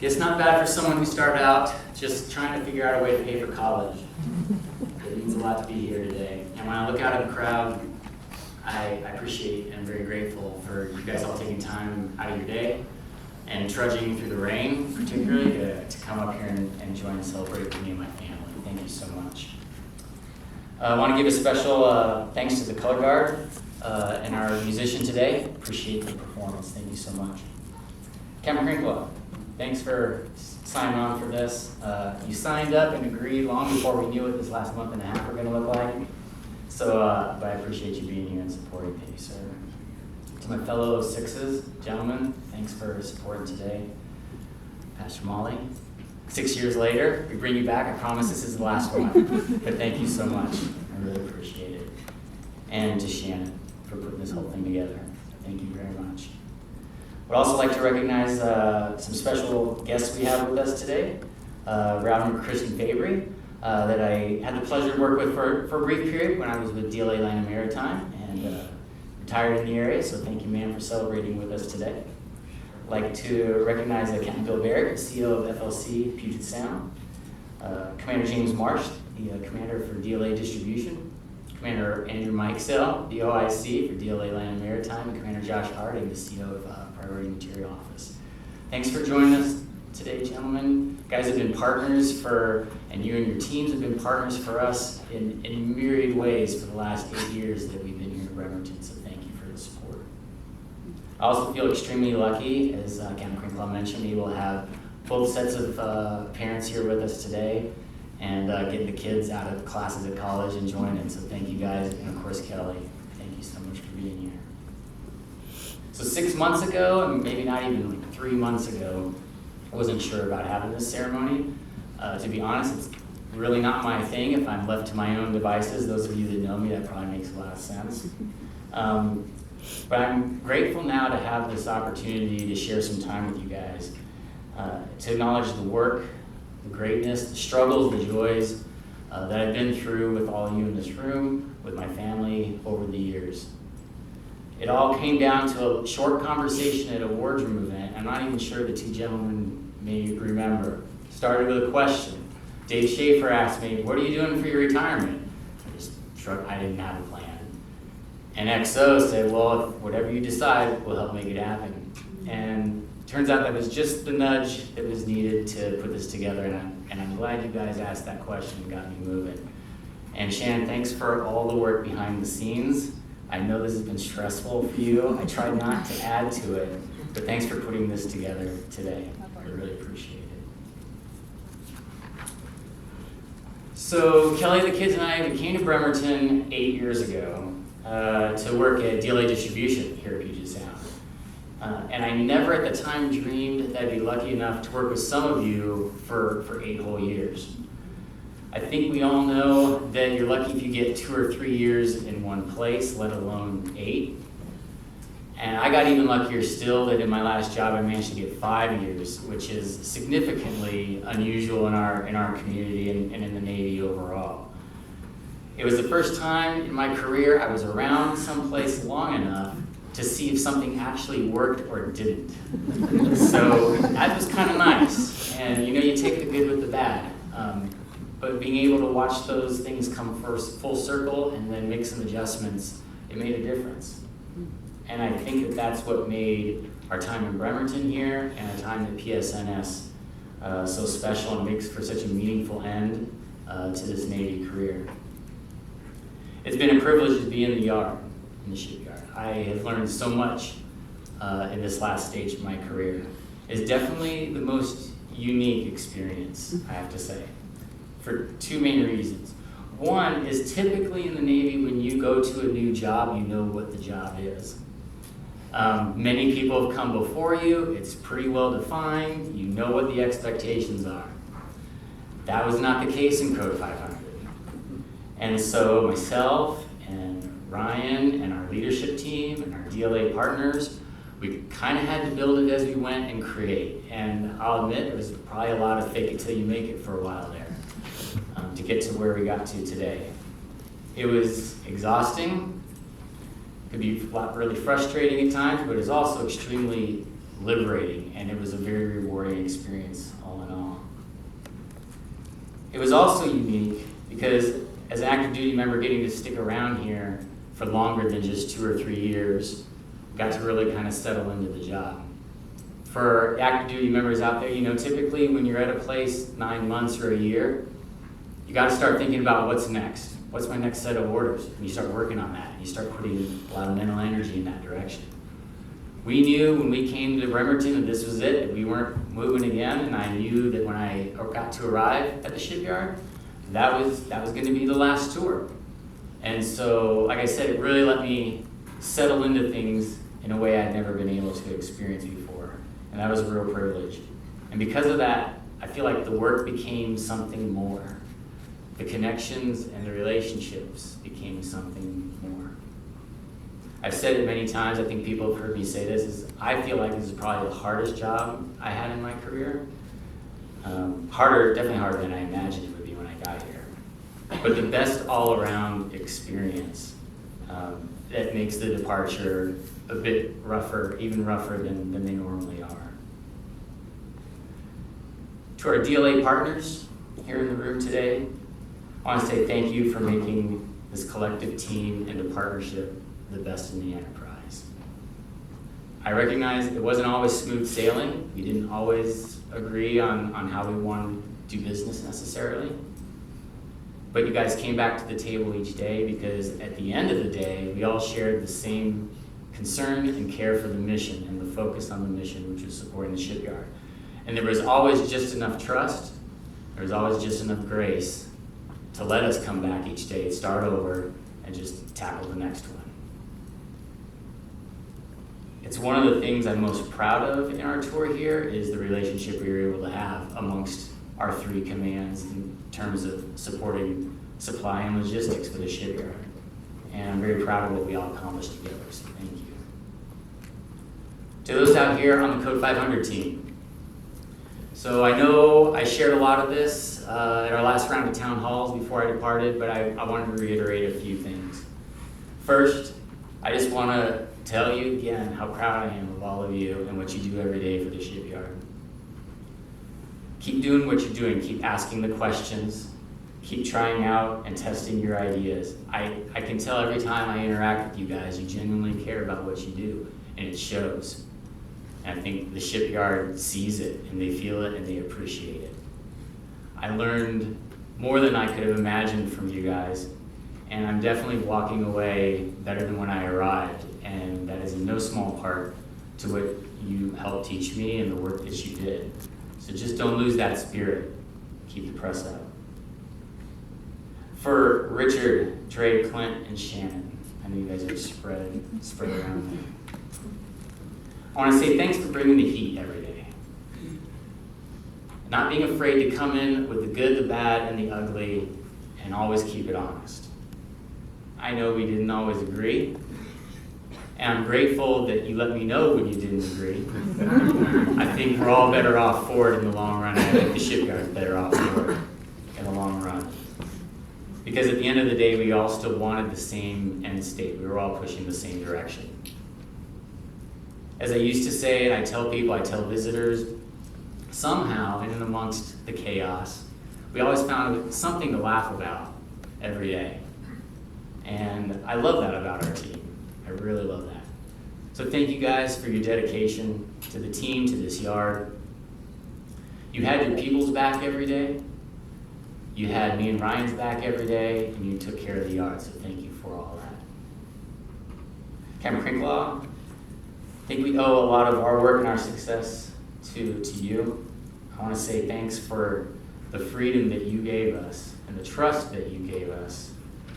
Guess not bad for someone who started out just trying to figure out a way to pay for college. It means a lot to be here today. And when I look out at the crowd, I appreciate and I'm very grateful for you guys all taking time out of your day and trudging through the rain, particularly, to come up here and join and celebrate with me and my family. Thank you so much. I want to give a special thanks to the color guard and our musician today. Appreciate the performance. Thank you so much. Cameron Crinkle, thanks for signing on for this. You signed up and agreed long before we knew what this last month and a half were going to look like. So, but I appreciate you being here and supporting me, sir. To my fellow Sixes, gentlemen, thanks for supporting today. Pastor Molly, 6 years later, we bring you back. I promise this is the last one, but thank you so much. I really appreciate it. And to Shannon for putting this whole thing together. Thank you very much. Would also like to recognize some special guests we have with us today. Reverend Krisman that I had the pleasure to work with for a brief period when I was with DLA Land and Maritime and retired in the area, so thank you, ma'am, for celebrating with us today. I'd like to recognize Captain Bill Barrett, CEO of FLC Puget Sound, Commander James Marsh, the commander for DLA Distribution, Commander Andrew Mikesell, the OIC for DLA Land and Maritime, and Commander Josh Harding, the CEO of Priority Material Office. Thanks for joining us today, gentlemen. You guys have been partners and you and your teams have been partners for us in myriad ways for the last 8 years that we've been here at Bremerton, so thank you for the support. I also feel extremely lucky, as Captain Crinkle mentioned, we will have both sets of parents here with us today and getting the kids out of classes at college and joining, so thank you guys, and of course Kelly, thank you so much for being here. So 6 months ago, and maybe not even like 3 months ago, I wasn't sure about having this ceremony. To be honest, it's really not my thing. If I'm left to my own devices, those of you that know me, that probably makes a lot of sense. But I'm grateful now to have this opportunity to share some time with you guys, to acknowledge the work, the greatness, the struggles, the joys that I've been through with all of you in this room, with my family over the years. It all came down to a short conversation at a wardroom event. I'm not even sure the two gentlemen may remember. Started with a question. Dave Schaefer asked me, "What are you doing for your retirement?" I just shrugged, I didn't have a plan. And XO said, "Well, whatever you decide, we'll help make it happen." And turns out that was just the nudge that was needed to put this together, and I'm glad you guys asked that question and got me moving. And Shannon, thanks for all the work behind the scenes. I know this has been stressful for you. I tried not to add to it, but thanks for putting this together today. I really appreciate it. So Kelly, the kids, and I, we came to Bremerton 8 years ago to work at DLA Distribution here at Puget Sound. And I never at the time dreamed that I'd be lucky enough to work with some of you for 8 whole years. I think we all know that you're lucky if you get 2 or 3 years in one place, let alone 8. And I got even luckier still that in my last job I managed to get 5 years, which is significantly unusual in our community and in the Navy overall. It was the first time in my career I was around someplace long enough to see if something actually worked or didn't. So that was kind of nice. And you know, you take the good with the bad. But being able to watch those things come first full circle and then make some adjustments, it made a difference. And I think that that's what made our time in Bremerton here and our time at PSNS so special and makes for such a meaningful end to this Navy career. It's been a privilege to be in the yard, in the shipyard. I have learned so much in this last stage of my career. It's definitely the most unique experience, I have to say, for 2 main reasons. One is typically in the Navy, when you go to a new job, you know what the job is. Many people have come before you, it's pretty well defined, you know what the expectations are. That was not the case in Code 500. And so myself and Ryan and our leadership team and our DLA partners, we kind of had to build it as we went and create. And I'll admit, it was probably a lot of fake it till you make it for a while there to get to where we got to today. It was exhausting, could be really frustrating at times, but it's also extremely liberating, and it was a very rewarding experience all in all. It was also unique because as an active duty member getting to stick around here for longer than just 2 or 3 years, got to really kind of settle into the job. For active duty members out there, typically when you're at a place 9 months or a year, you got to start thinking about what's next. What's my next set of orders? And you start working on that. And you start putting a lot of mental energy in that direction. We knew when we came to Bremerton that this was it, that we weren't moving again, and I knew that when I got to arrive at the shipyard, that was going to be the last tour. And so, like I said, it really let me settle into things in a way I'd never been able to experience before. And that was a real privilege. And because of that, I feel like the work became something more. The connections and the relationships became something more. I've said it many times, I think people have heard me say this, is I feel like this is probably the hardest job I had in my career. Definitely harder than I imagined it would be when I got here. But the best all-around experience that makes the departure a bit rougher, even rougher than they normally are. To our DLA partners here in the room today, I want to say thank you for making this collective team and the partnership the best in the enterprise. I recognize it wasn't always smooth sailing. We didn't always agree on how we wanted to do business necessarily. But you guys came back to the table each day because at the end of the day, we all shared the same concern and care for the mission and the focus on the mission, which was supporting the shipyard. And there was always just enough trust, there was always just enough grace to let us come back each day, start over, and just tackle the next one. It's one of the things I'm most proud of in our tour here is the relationship we were able to have amongst our 3 commands in terms of supporting supply and logistics for the shipyard. And I'm very proud of what we all accomplished together, so thank you. To those out here on the Code 500 team. So I know I shared a lot of this at our last round of town halls before I departed, but I wanted to reiterate a few things. First, I just want to tell you again how proud I am of all of you and what you do every day for the shipyard. Keep doing what you're doing. Keep asking the questions. Keep trying out and testing your ideas. I can tell every time I interact with you guys, you genuinely care about what you do, and it shows. And I think the shipyard sees it, and they feel it, and they appreciate it. I learned more than I could have imagined from you guys, and I'm definitely walking away better than when I arrived, and that is in no small part to what you helped teach me and the work that you did. So just don't lose that spirit. Keep the press up. For Richard, Trey, Clint, and Shannon, I know you guys are spread around there. I want to say thanks for bringing the heat every day. Not being afraid to come in with the good, the bad, and the ugly, and always keep it honest. I know we didn't always agree, and I'm grateful that you let me know when you didn't agree. I think we're all better off for it in the long run. I think the shipyard's better off for it in the long run. Because at the end of the day, we all still wanted the same end state. We were all pushing the same direction. As I used to say, and I tell people, I tell visitors, somehow, in and amongst the chaos, we always found something to laugh about every day. And I love that about our team. I really love that. So thank you guys for your dedication to the team, to this yard. You had your people's back every day. You had me and Ryan's back every day, and you took care of the yard, so thank you for all that. Captain Crinklaw, I think we owe a lot of our work and our success to you. I want to say thanks for the freedom that you gave us and the trust that you gave us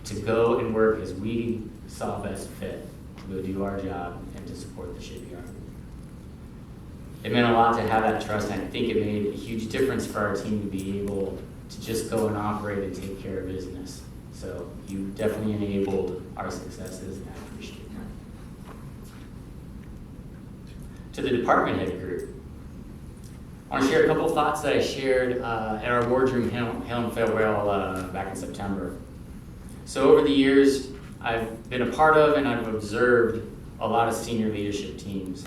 to go and work as we saw best fit to go do our job and to support the shipyard. It meant a lot to have that trust, and I think it made a huge difference for our team to be able to just go and operate and take care of business. So you definitely enabled our successes, and I appreciate that. To the department head group, I want to share a couple thoughts that I shared at our wardroom hail and farewell back in September. So over the years, I've been a part of and I've observed a lot of senior leadership teams.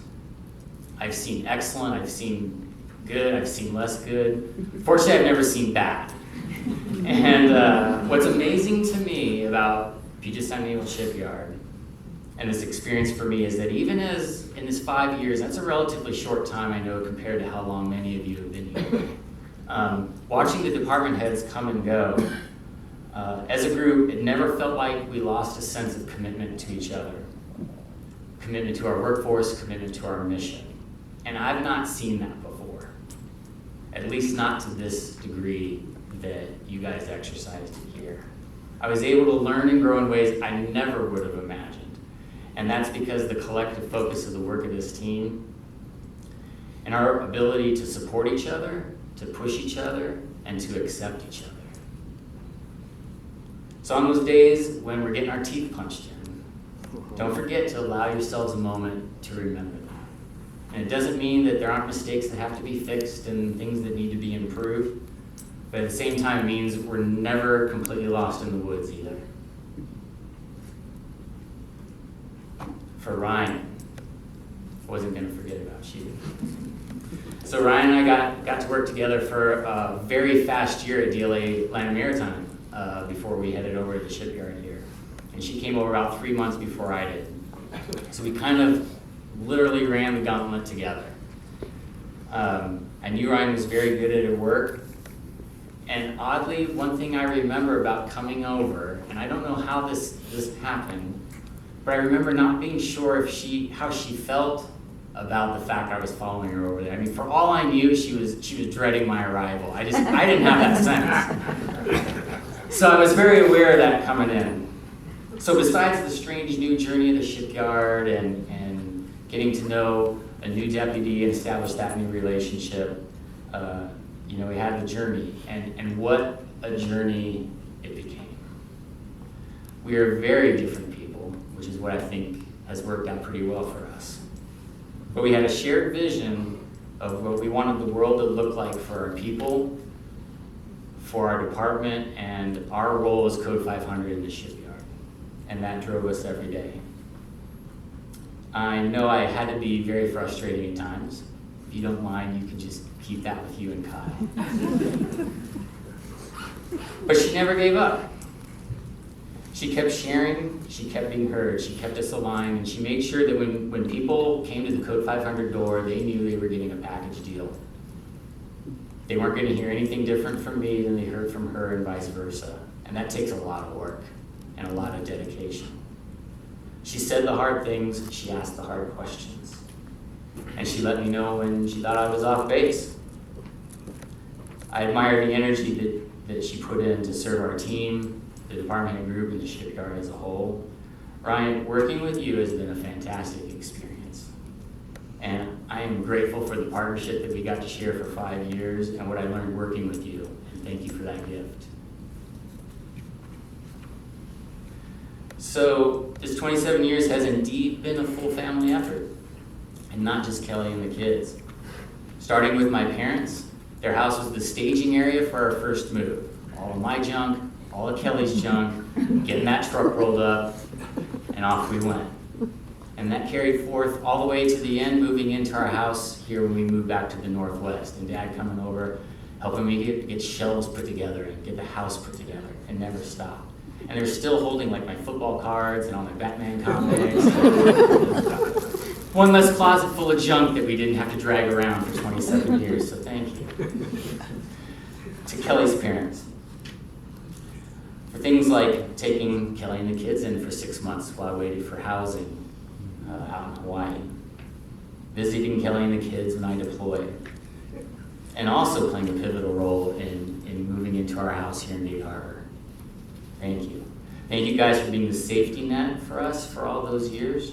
I've seen excellent, I've seen good, I've seen less good. Fortunately, I've never seen bad. And what's amazing to me about Puget Sound Naval Shipyard and this experience for me is that even as in this 5 years, that's a relatively short time, I know, compared to how long many of you have been here. Watching the department heads come and go, as a group, it never felt like we lost a sense of commitment to each other. Commitment to our workforce, commitment to our mission. And I've not seen that before. At least not to this degree that you guys exercised it here. I was able to learn and grow in ways I never would have imagined. And that's because the collective focus of the work of this team and our ability to support each other, to push each other, and to accept each other. So on those days when we're getting our teeth punched in, don't forget to allow yourselves a moment to remember that. And it doesn't mean that there aren't mistakes that have to be fixed and things that need to be improved, but at the same time means we're never completely lost in the woods either. For Ryan, I wasn't going to forget about you. So Ryan and I got to work together for a very fast year at DLA Land and Maritime before we headed over to the shipyard here. And she came over about 3 months before I did. So we kind of literally ran the gauntlet together. I knew Ryan was very good at her work. And oddly, one thing I remember about coming over, and I don't know how this happened, but I remember not being sure how she felt about the fact I was following her over there. I mean, for all I knew, she was dreading my arrival. I didn't have that sense. So I was very aware of that coming in. So besides the strange new journey of the shipyard and getting to know a new deputy and establish that new relationship, we had the journey, and what a journey it became. We are very different people, which is what I think has worked out pretty well for us. But we had a shared vision of what we wanted the world to look like for our people, for our department, and our role as Code 500 in the shipyard. And that drove us every day. I know I had to be very frustrating at times. If you don't mind, you can just keep that with you and Kai. But she never gave up. She kept sharing, she kept being heard, she kept us aligned, and she made sure that when people came to the Code 500 door, they knew they were getting a package deal. They weren't going to hear anything different from me than they heard from her, and vice versa. And that takes a lot of work and a lot of dedication. She said the hard things, she asked the hard questions. And she let me know when she thought I was off base. I admire the energy that she put in to serve our team, the department and group, and the shipyard as a whole. Ryan, working with you has been a fantastic experience. And I am grateful for the partnership that we got to share for 5 years and what I learned working with you. And thank you for that gift. So this 27 years has indeed been a full family effort, and not just Kelly and the kids. Starting with my parents, their house was the staging area for our first move. All of my junk, all of Kelly's junk, getting that truck rolled up, and off we went. And that carried forth all the way to the end, moving into our house here when we moved back to the Northwest, and Dad coming over, helping me get shelves put together and get the house put together, and never stopped. And they're still holding like my football cards and all my Batman comics. One less closet full of junk that we didn't have to drag around for 27 years, so thank you. To Kelly's parents, for things like taking Kelly and the kids in for 6 months while I waited for housing out in Hawaii, visiting Kelly and the kids when I deployed, and also playing a pivotal role in moving into our house here in Gig Harbor. Thank you. Thank you guys for being the safety net for us for all those years.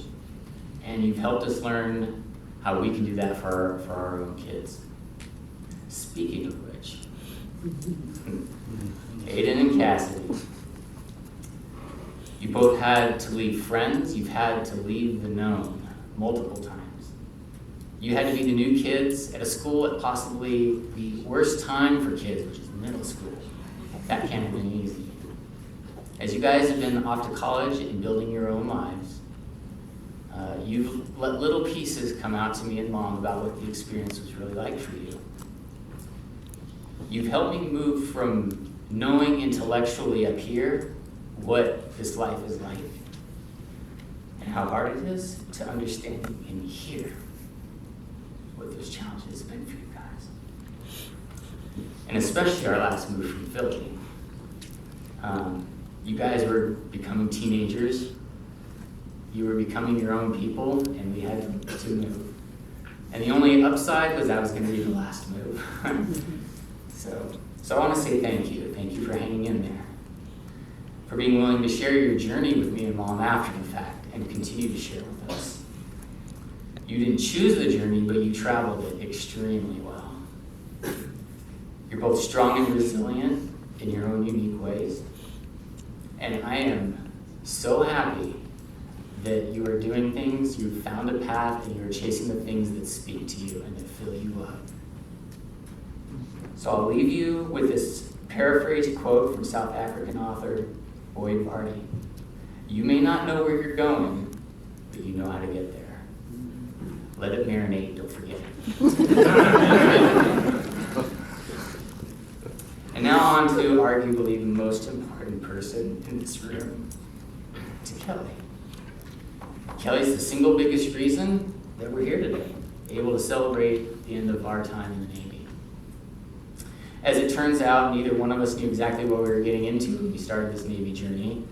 And you've helped us learn how we can do that for our own kids. Speaking of which, Aiden and Cassidy, you both had to leave friends, you've had to leave the known multiple times. You had to be the new kids at a school at possibly the worst time for kids, which is middle school. That can't have been easy. As you guys have been off to college and building your own lives, You've let little pieces come out to me and Mom about what the experience was really like for you. You've helped me move from knowing intellectually up here what this life is like and how hard it is to understanding in here what those challenges have been for you guys. And especially our last move from Philly. You guys were becoming teenagers. You were becoming your own people, and we had to move. And the only upside was that was going to be the last move. So I want to say thank you. Thank you for hanging in there, for being willing to share your journey with me and Mom after the fact and continue to share with us. You didn't choose the journey, but you traveled it extremely well. You're both strong and resilient in your own unique ways. And I am so happy that you are doing things, you've found a path, and you're chasing the things that speak to you and that fill you up. So I'll leave you with this paraphrased quote from South African author Boyd Vardy. You may not know where you're going, but you know how to get there. Let it marinate, don't forget it. And now on to arguably the most important person in this room, to Kelly. Kelly's the single biggest reason that we're here today, able to celebrate the end of our time in the Navy. As it turns out, neither one of us knew exactly what we were getting into when we started this Navy journey.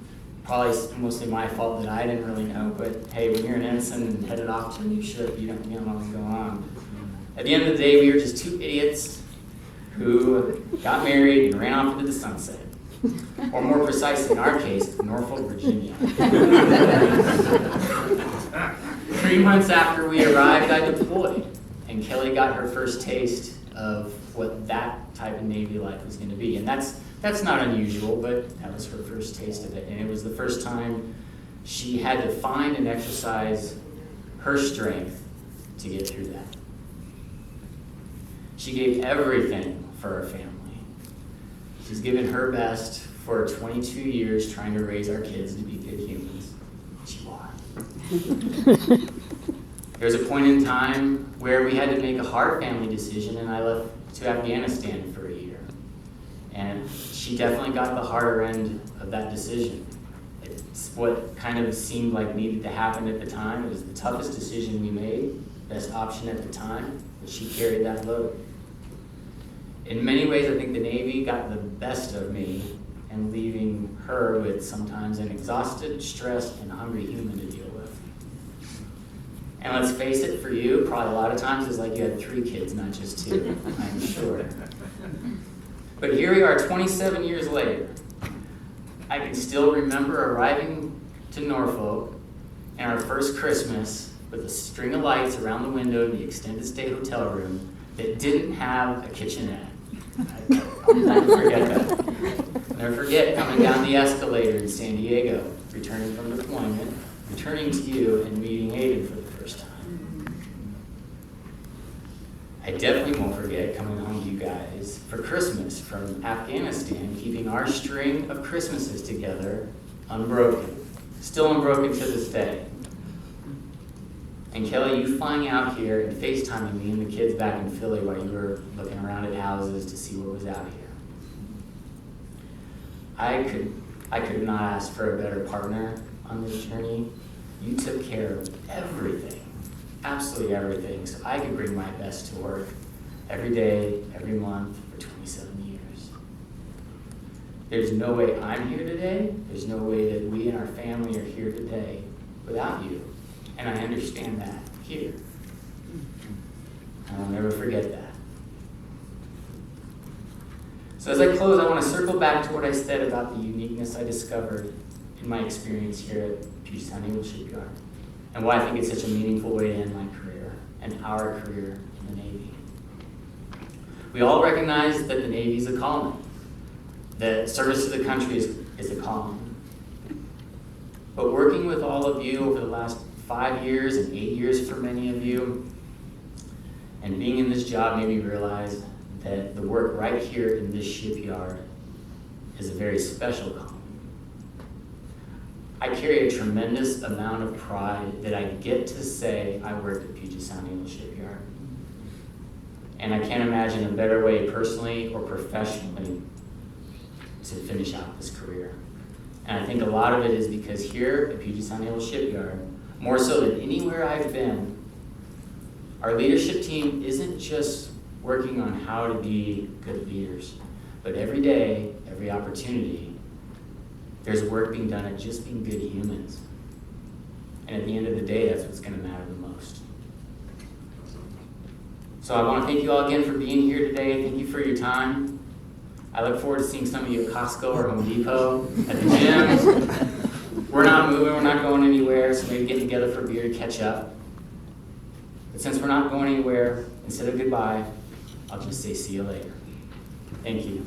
Probably mostly my fault that I didn't really know, but hey, when you're an ensign and headed off to a new ship, you don't know what's going on. At the end of the day, we were just two idiots who got married and ran off into the sunset. Or more precise, in our case, Norfolk, Virginia. 3 months after we arrived, I deployed, and Kelly got her first taste of what that type of Navy life was going to be. And that's not unusual, but that was her first taste of it. And it was the first time she had to find and exercise her strength to get through that. She gave everything for her family. She's given her best for 22 years trying to raise our kids to be good humans. She won. There was a point in time where we had to make a hard family decision, and I left to Afghanistan for a year. And she definitely got the harder end of that decision. It's what kind of seemed like needed to happen at the time. It was the toughest decision we made, best option at the time, but she carried that load. In many ways, I think the Navy got the best of me and leaving her with sometimes an exhausted, stressed, and hungry human to deal with. And let's face it, for you, probably a lot of times it's like you had 3 kids, not just 2, I'm sure. But here we are 27 years later. I can still remember arriving to Norfolk and our first Christmas with a string of lights around the window in the extended stay hotel room that didn't have a kitchenette. I'll never forget that. I'll never forget coming down the escalator in San Diego, returning from deployment, returning to you and meeting Aiden for the first time. I definitely won't forget coming home to you guys for Christmas from Afghanistan, keeping our string of Christmases together unbroken, still unbroken to this day. And Kelly, you flying out here and FaceTiming me and the kids back in Philly while you were looking around at houses to see what was out here. I could not ask for a better partner on this journey. You took care of everything, absolutely everything, so I could bring my best to work every day, every month for 27 years. There's no way I'm here today. There's no way that we and our family are here today without you. And I understand that here. I'll never forget that. So as I close, I want to circle back to what I said about the uniqueness I discovered in my experience here at Puget Naval Shipyard, and why I think it's such a meaningful way to end my career and our career in the Navy. We all recognize that the Navy is a calling, that service to the country is a calling. But working with all of you over the last 5 years and 8 years for many of you, and being in this job made me realize that the work right here in this shipyard is a very special calling. I carry a tremendous amount of pride that I get to say I worked at Puget Sound Naval Shipyard. And I can't imagine a better way personally or professionally to finish out this career. And I think a lot of it is because here at Puget Sound Naval Shipyard, more so than anywhere I've been, our leadership team isn't just working on how to be good leaders, but every day, every opportunity, there's work being done at just being good humans. And at the end of the day, that's what's going to matter the most. So I want to thank you all again for being here today. Thank you for your time. I look forward to seeing some of you at Costco or Home Depot, at the gym. We're not moving, we're not going anywhere, so maybe get together for beer to catch up. But since we're not going anywhere, instead of goodbye, I'll just say see you later. Thank you.